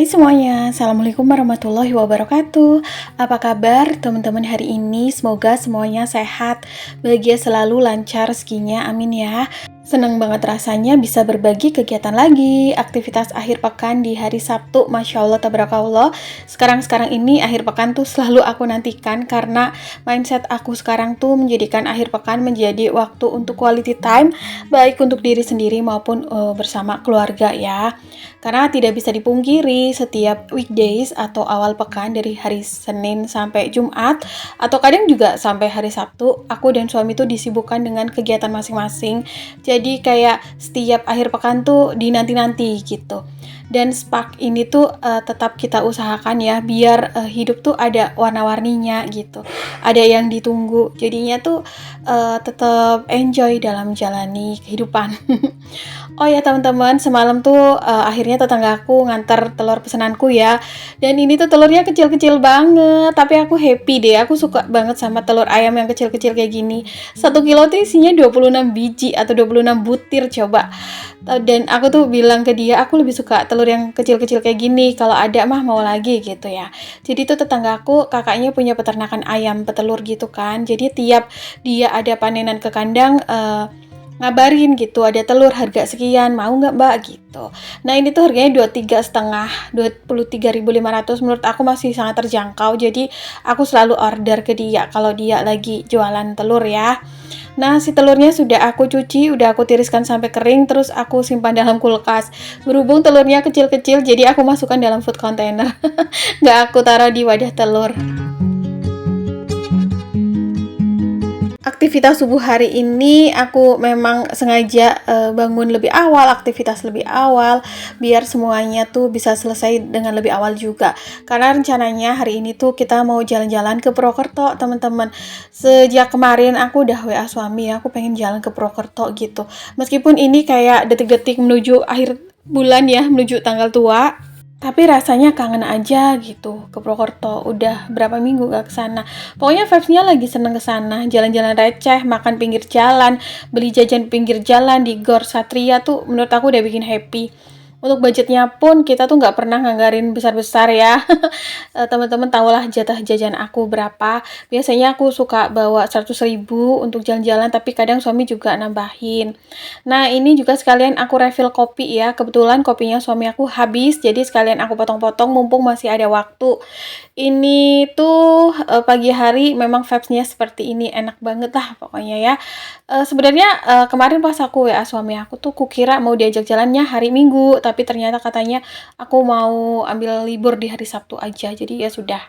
Hai semuanya, Assalamualaikum warahmatullahi wabarakatuh. Apa kabar teman-teman hari ini? Semoga semuanya sehat, bahagia selalu, lancar rezekinya, amin ya. Senang banget rasanya bisa berbagi kegiatan lagi, aktivitas akhir pekan di hari Sabtu, Masya Allah, tabarakallah. Sekarang ini akhir pekan tuh selalu aku nantikan karena mindset aku sekarang tuh menjadikan akhir pekan menjadi waktu untuk quality time, baik untuk diri sendiri maupun bersama keluarga ya. Karena tidak bisa dipungkiri setiap weekdays atau awal pekan dari hari Senin sampai Jumat atau kadang juga sampai hari Sabtu, aku dan suami tuh disibukkan dengan kegiatan masing-masing. Jadi kayak setiap akhir pekan tuh dinanti-nanti gitu. Dan spark ini tuh tetap kita usahakan ya biar hidup tuh ada warna-warninya gitu. Ada yang ditunggu. Jadinya tuh tetap enjoy dalam menjalani kehidupan. Oh ya teman-teman, semalam tuh akhirnya tetanggaku nganter telur pesananku ya. Dan ini tuh telurnya kecil-kecil banget, tapi aku happy deh. Aku suka banget sama telur ayam yang kecil-kecil kayak gini. 1 kilo tuh isinya 26 biji atau 26 butir coba. Dan aku tuh bilang ke dia, aku lebih suka telur yang kecil-kecil kayak gini. Kalau ada mah mau lagi gitu ya. Jadi tuh tetanggaku kakaknya punya peternakan ayam petelur gitu kan. Jadi tiap dia ada panenan ke kandang ngabarin gitu ada telur harga sekian, mau nggak mbak gitu. Nah ini tuh harganya 23,5 menurut aku masih sangat terjangkau, jadi aku selalu order ke dia kalau dia lagi jualan telur ya. Nah si telurnya sudah aku cuci, udah aku tiriskan sampai kering, terus aku simpan dalam kulkas. Berhubung telurnya kecil-kecil jadi aku masukkan dalam food container. Nggak aku taruh di wadah telur. Aktivitas subuh hari ini aku memang sengaja bangun lebih awal, aktivitas lebih awal biar semuanya tuh bisa selesai dengan lebih awal juga. Karena rencananya hari ini tuh kita mau jalan-jalan ke Purwokerto, teman-teman. Sejak kemarin aku udah WA suami, aku pengen jalan ke Purwokerto gitu. Meskipun ini kayak detik-detik menuju akhir bulan ya, menuju tanggal tua. Tapi rasanya kangen aja gitu ke Purwokerto. Udah berapa minggu gak kesana. Pokoknya vibes-nya lagi seneng kesana. Jalan-jalan receh, makan pinggir jalan, beli jajan pinggir jalan di Gor Satria tuh menurut aku udah bikin happy. Untuk budgetnya pun kita tuh nggak pernah nganggarin besar-besar ya. Teman-teman tahulah jatah jajan aku berapa. Biasanya aku suka bawa 100.000 untuk jalan-jalan, tapi kadang suami juga nambahin. Nah ini juga sekalian aku refill kopi ya. Kebetulan kopinya suami aku habis, jadi sekalian aku potong-potong mumpung masih ada waktu. Ini tuh pagi hari memang vibes-nya seperti ini, enak banget lah pokoknya ya. Sebenarnya kemarin pas aku WA suami aku tuh kukira mau diajak jalannya hari Minggu, tapi ternyata katanya aku mau ambil libur di hari Sabtu aja, jadi ya sudah.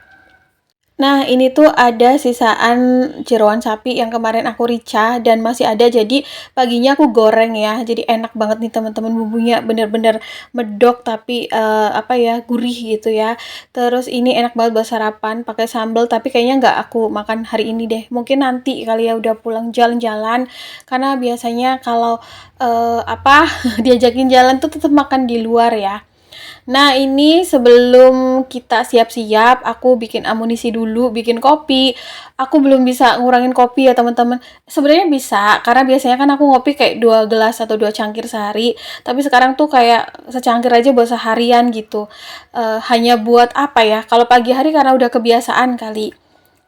Nah, ini tuh ada sisaan jeroan sapi yang kemarin aku rica dan masih ada, jadi paginya aku goreng ya. Jadi enak banget nih teman-teman, bumbunya bener-bener medok tapi apa ya, gurih gitu ya. Terus ini enak banget buat sarapan pakai sambal, tapi kayaknya nggak aku makan hari ini deh. Mungkin nanti kali ya udah pulang jalan-jalan, karena biasanya kalau apa diajakin jalan tuh tetap makan di luar ya. Nah, ini sebelum kita siap-siap, aku bikin amunisi dulu, bikin kopi. Aku belum bisa ngurangin kopi ya, teman-teman. Sebenarnya bisa, karena biasanya kan aku ngopi kayak 2 gelas atau 2 cangkir sehari. Tapi sekarang tuh kayak secangkir aja buat seharian gitu. Hanya buat apa ya? Kalau pagi hari karena udah kebiasaan kali.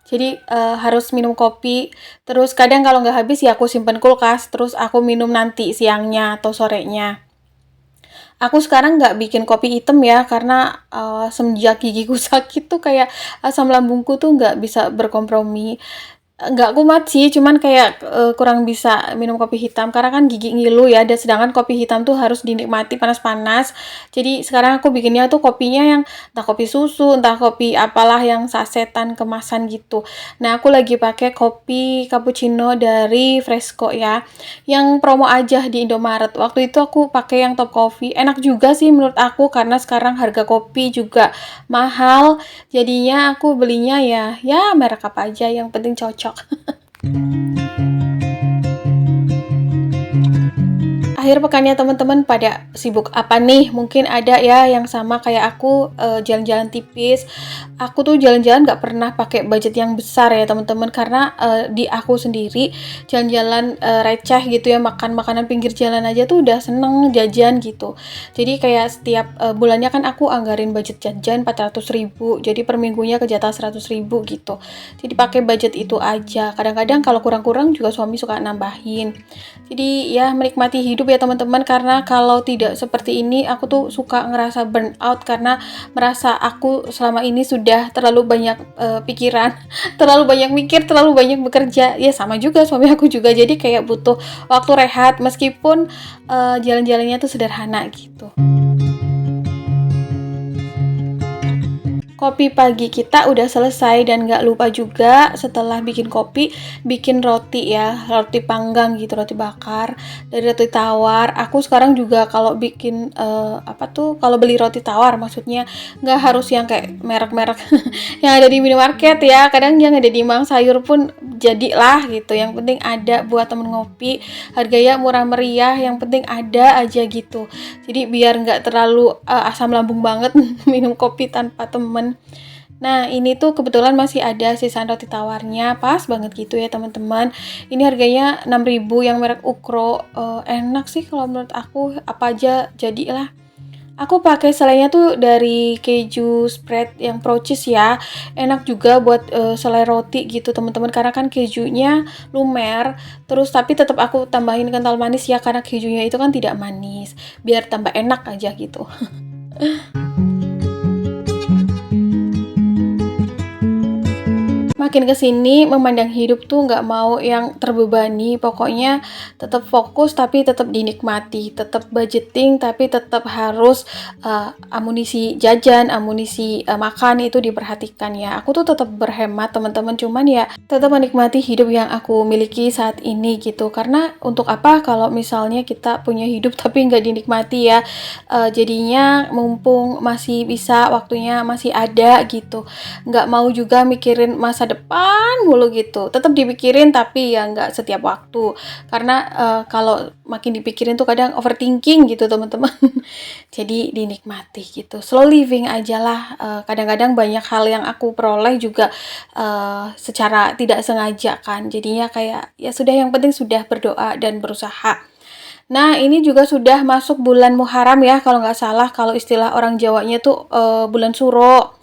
Jadi harus minum kopi. Terus kadang kalau nggak habis ya aku simpen kulkas. Terus aku minum nanti siangnya atau sorenya. Aku sekarang nggak bikin kopi hitam ya, karena semenjak gigiku sakit tuh kayak asam lambungku tuh nggak bisa berkompromi. Nggak kumat sih, cuman kayak kurang bisa minum kopi hitam karena kan gigi ngilu ya, dan sedangkan kopi hitam tuh harus dinikmati panas-panas. Jadi sekarang aku bikinnya tuh kopinya yang entah kopi susu, entah kopi apalah yang sasetan kemasan gitu. Nah, aku lagi pakai kopi cappuccino dari Fresco ya, yang promo aja di Indomaret. Waktu itu aku pakai yang Top Coffee, enak juga sih menurut aku karena sekarang harga kopi juga mahal. Jadinya aku belinya ya merek apa aja yang penting cocok. Akhir pekannya teman-teman pada sibuk apa nih? Mungkin ada ya yang sama kayak aku, jalan-jalan tipis. Aku tuh jalan-jalan nggak pernah pakai budget yang besar ya teman-teman, karena di aku sendiri jalan-jalan receh gitu ya, makan makanan pinggir jalan aja tuh udah seneng jajan gitu. Jadi kayak setiap bulannya kan aku anggarin budget jajan 400.000, jadi per minggunya kejatah 100.000 gitu. Jadi pakai budget itu aja. Kadang-kadang kalau kurang-kurang juga suami suka nambahin. Jadi ya menikmati hidup ya teman-teman, karena kalau tidak seperti ini aku tuh suka ngerasa burn out karena merasa aku selama ini sudah terlalu banyak pikiran, terlalu banyak mikir, terlalu banyak bekerja. Ya sama juga suami aku juga, jadi kayak butuh waktu rehat meskipun jalan-jalannya tuh sederhana gitu. Kopi pagi kita udah selesai, dan gak lupa juga setelah bikin kopi, bikin roti ya, roti panggang gitu, roti bakar dari roti tawar. Aku sekarang juga kalau bikin kalau beli roti tawar maksudnya nggak harus yang kayak merek-merek yang ada di minimarket ya, kadang yang ada di Mang Sayur pun jadilah gitu. Yang penting ada buat temen ngopi, harganya murah meriah, yang penting ada aja gitu. Jadi biar nggak terlalu asam lambung banget minum kopi tanpa temen. Nah ini tuh kebetulan masih ada sisaan roti tawarnya, pas banget gitu ya teman-teman. Ini harganya 6.000 yang merek Ukro. Enak sih kalau menurut aku, apa aja jadilah. Aku pakai selainya tuh dari keju spread yang pro cheese ya. Enak juga buat selai roti gitu teman-teman, karena kan kejunya lumer. Terus tapi tetap aku tambahin kental manis ya, karena kejunya itu kan tidak manis. Biar tambah enak aja gitu. Makin kesini memandang hidup tuh nggak mau yang terbebani, pokoknya tetap fokus tapi tetap dinikmati, tetap budgeting tapi tetap harus amunisi jajan, amunisi makan itu diperhatikan ya. Aku tuh tetap berhemat teman-teman, cuman ya tetap menikmati hidup yang aku miliki saat ini gitu. Karena untuk apa kalau misalnya kita punya hidup tapi nggak dinikmati ya. Jadinya mumpung masih bisa, waktunya masih ada gitu, nggak mau juga mikirin masa depan mulu gitu. Tetap dipikirin tapi ya nggak setiap waktu, karena kalau makin dipikirin tuh kadang overthinking gitu teman-teman. Jadi dinikmati gitu, slow living aja lah. Kadang-kadang banyak hal yang aku peroleh juga secara tidak sengaja kan, jadinya kayak ya sudah, yang penting sudah berdoa dan berusaha. Nah ini juga sudah masuk bulan Muharram ya kalau nggak salah, kalau istilah orang Jawanya tuh bulan Suro.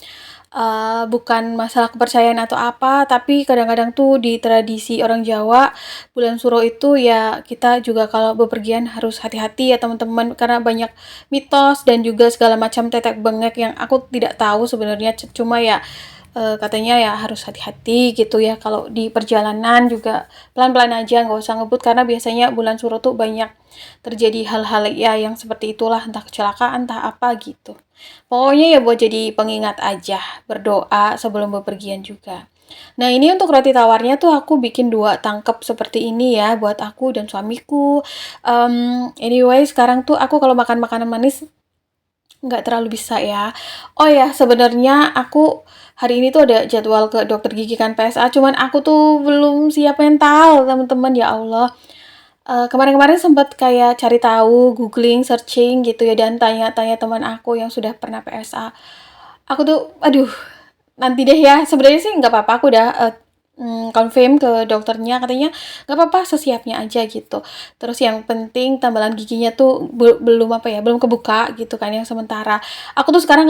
Bukan masalah kepercayaan atau apa, tapi kadang-kadang tuh di tradisi orang Jawa, bulan Suro itu ya kita juga kalau bepergian harus hati-hati ya teman-teman, karena banyak mitos dan juga segala macam tetek bengek yang aku tidak tahu sebenarnya. Cuma ya katanya ya harus hati-hati gitu ya, kalau di perjalanan juga pelan-pelan aja, nggak usah ngebut, karena biasanya bulan Suro tuh banyak terjadi hal-hal ya yang seperti itulah, entah kecelakaan entah apa gitu. Pokoknya ya buat jadi pengingat aja, berdoa sebelum bepergian juga. Nah ini untuk roti tawarnya tuh aku bikin 2 tangkep seperti ini ya, buat aku dan suamiku. Anyway sekarang tuh aku kalau makan makanan manis nggak terlalu bisa ya. Oh ya sebenarnya aku hari ini tuh ada jadwal ke dokter gigi kan, PSA, cuman aku tuh belum siap mental teman-teman, ya Allah. Kemarin-kemarin sempat kayak cari tahu, googling, searching gitu ya, dan tanya-tanya teman aku yang sudah pernah PSA. Aku tuh, aduh, nanti deh ya. Sebenarnya sih nggak apa-apa, aku udah confirm ke dokternya, katanya nggak apa-apa, sesiapnya aja gitu. Terus yang penting tambalan giginya tuh belum kebuka gitu kan yang sementara. Aku tuh sekarang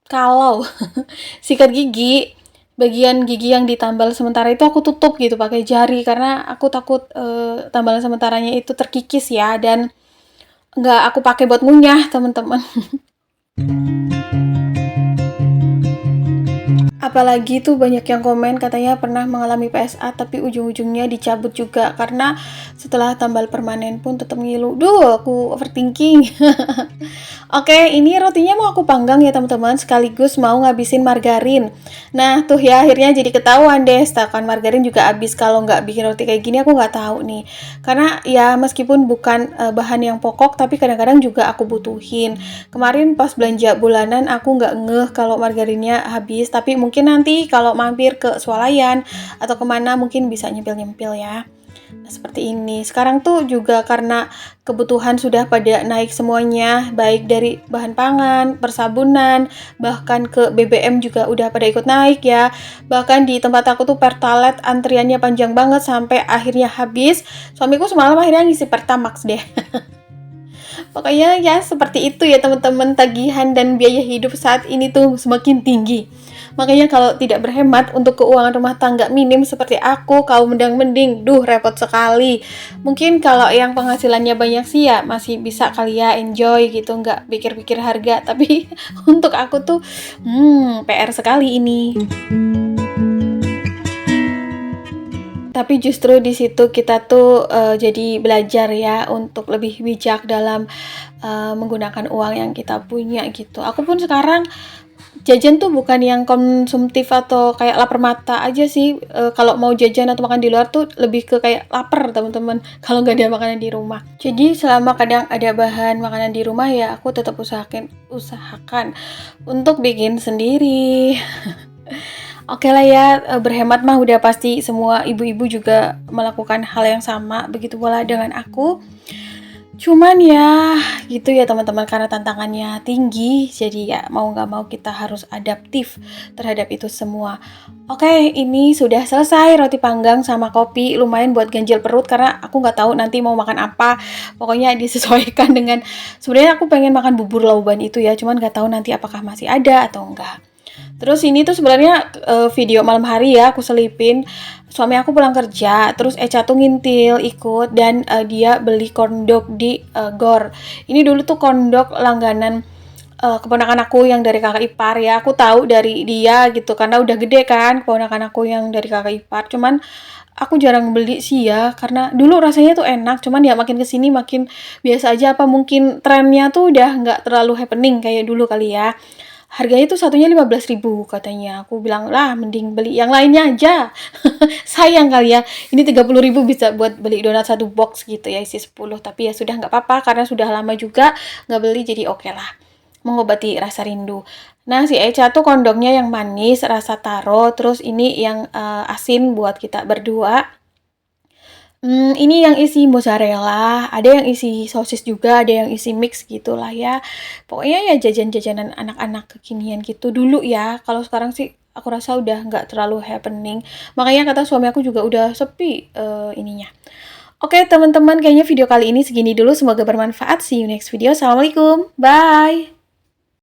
kalau sikat gigi, bagian gigi yang ditambal sementara itu aku tutup gitu pakai jari, karena aku takut tambalan sementaranya itu terkikis ya, dan nggak aku pakai buat ngunyah teman-teman. Apalagi tuh banyak yang komen katanya pernah mengalami PSA tapi ujung-ujungnya dicabut juga, karena setelah tambal permanen pun tetap ngilu. Duh, aku overthinking. Oke, ini rotinya mau aku panggang ya teman-teman, sekaligus mau ngabisin margarin. Nah tuh ya, akhirnya jadi ketahuan deh, setakan margarin juga habis. Kalau nggak bikin roti kayak gini aku nggak tahu nih. Karena ya meskipun bukan bahan yang pokok, tapi kadang-kadang juga aku butuhin. Kemarin pas belanja bulanan aku nggak ngeh kalau margarinnya habis, tapi mungkin nanti kalau mampir ke swalayan atau kemana mungkin bisa nyempil-nyempil ya. Nah, seperti ini. Sekarang tuh juga karena kebutuhan sudah pada naik semuanya, baik dari bahan pangan, persabunan, bahkan ke BBM juga udah pada ikut naik ya. Bahkan di tempat aku tuh Pertalite antriannya panjang banget sampai akhirnya habis. Suamiku semalam akhirnya ngisi Pertamax deh. Pokoknya ya seperti itu ya teman-teman, tagihan dan biaya hidup saat ini tuh semakin tinggi. Makanya kalau tidak berhemat untuk keuangan rumah tangga minim seperti aku, kaum mendang-mending, duh repot sekali. Mungkin kalau yang penghasilannya banyak sih ya masih bisa kali ya enjoy gitu, nggak pikir-pikir harga. Tapi untuk aku tuh PR sekali ini. Tapi justru di situ kita tuh jadi belajar ya untuk lebih bijak dalam menggunakan uang yang kita punya gitu. Aku pun sekarang jajan tuh bukan yang konsumtif atau kayak lapar mata aja sih. Kalau mau jajan atau makan di luar tuh lebih ke kayak lapar teman-teman kalau nggak ada makanan di rumah. Jadi selama kadang ada bahan makanan di rumah ya aku tetap usahakan untuk bikin sendiri. Oke lah ya, berhemat mah udah pasti semua ibu-ibu juga melakukan hal yang sama, begitu pula dengan aku. Cuman ya gitu ya teman-teman, karena tantangannya tinggi, jadi ya mau nggak mau kita harus adaptif terhadap itu semua. Oke, ini sudah selesai roti panggang sama kopi, lumayan buat ganjil perut karena aku nggak tahu nanti mau makan apa. Pokoknya disesuaikan dengan, sebenarnya aku pengen makan bubur lauban itu ya, cuman nggak tahu nanti apakah masih ada atau enggak. Terus ini tuh sebenarnya video malam hari ya aku selipin. Suami aku pulang kerja, terus Echa tuh ngintil ikut dan dia beli corn dog di Gor. Ini dulu tuh corn dog langganan keponakan aku yang dari kakak ipar ya. Aku tahu dari dia gitu karena udah gede kan keponakan aku yang dari kakak ipar. Cuman aku jarang beli sih ya karena dulu rasanya tuh enak, cuman ya makin kesini makin biasa aja, apa mungkin trennya tuh udah nggak terlalu happening kayak dulu kali ya. Harganya tuh satunya 15.000 katanya. Aku bilang lah mending beli yang lainnya aja. Sayang kali ya. Ini 30.000 bisa buat beli donat satu box gitu ya, isi 10. Tapi ya sudah nggak apa-apa karena sudah lama juga nggak beli, jadi oke lah. Mengobati rasa rindu. Nah, si Echa tuh kondongnya yang manis, rasa taro. Terus ini yang asin buat kita berdua. Ini yang isi mozzarella, ada yang isi sosis juga, ada yang isi mix gitulah ya. Pokoknya ya jajan-jajanan anak-anak kekinian gitu dulu ya. Kalau sekarang sih aku rasa udah nggak terlalu happening. Makanya kata suami aku juga udah sepi ininya. Oke teman-teman, kayaknya video kali ini segini dulu. Semoga bermanfaat. See you next video. Assalamualaikum. Bye.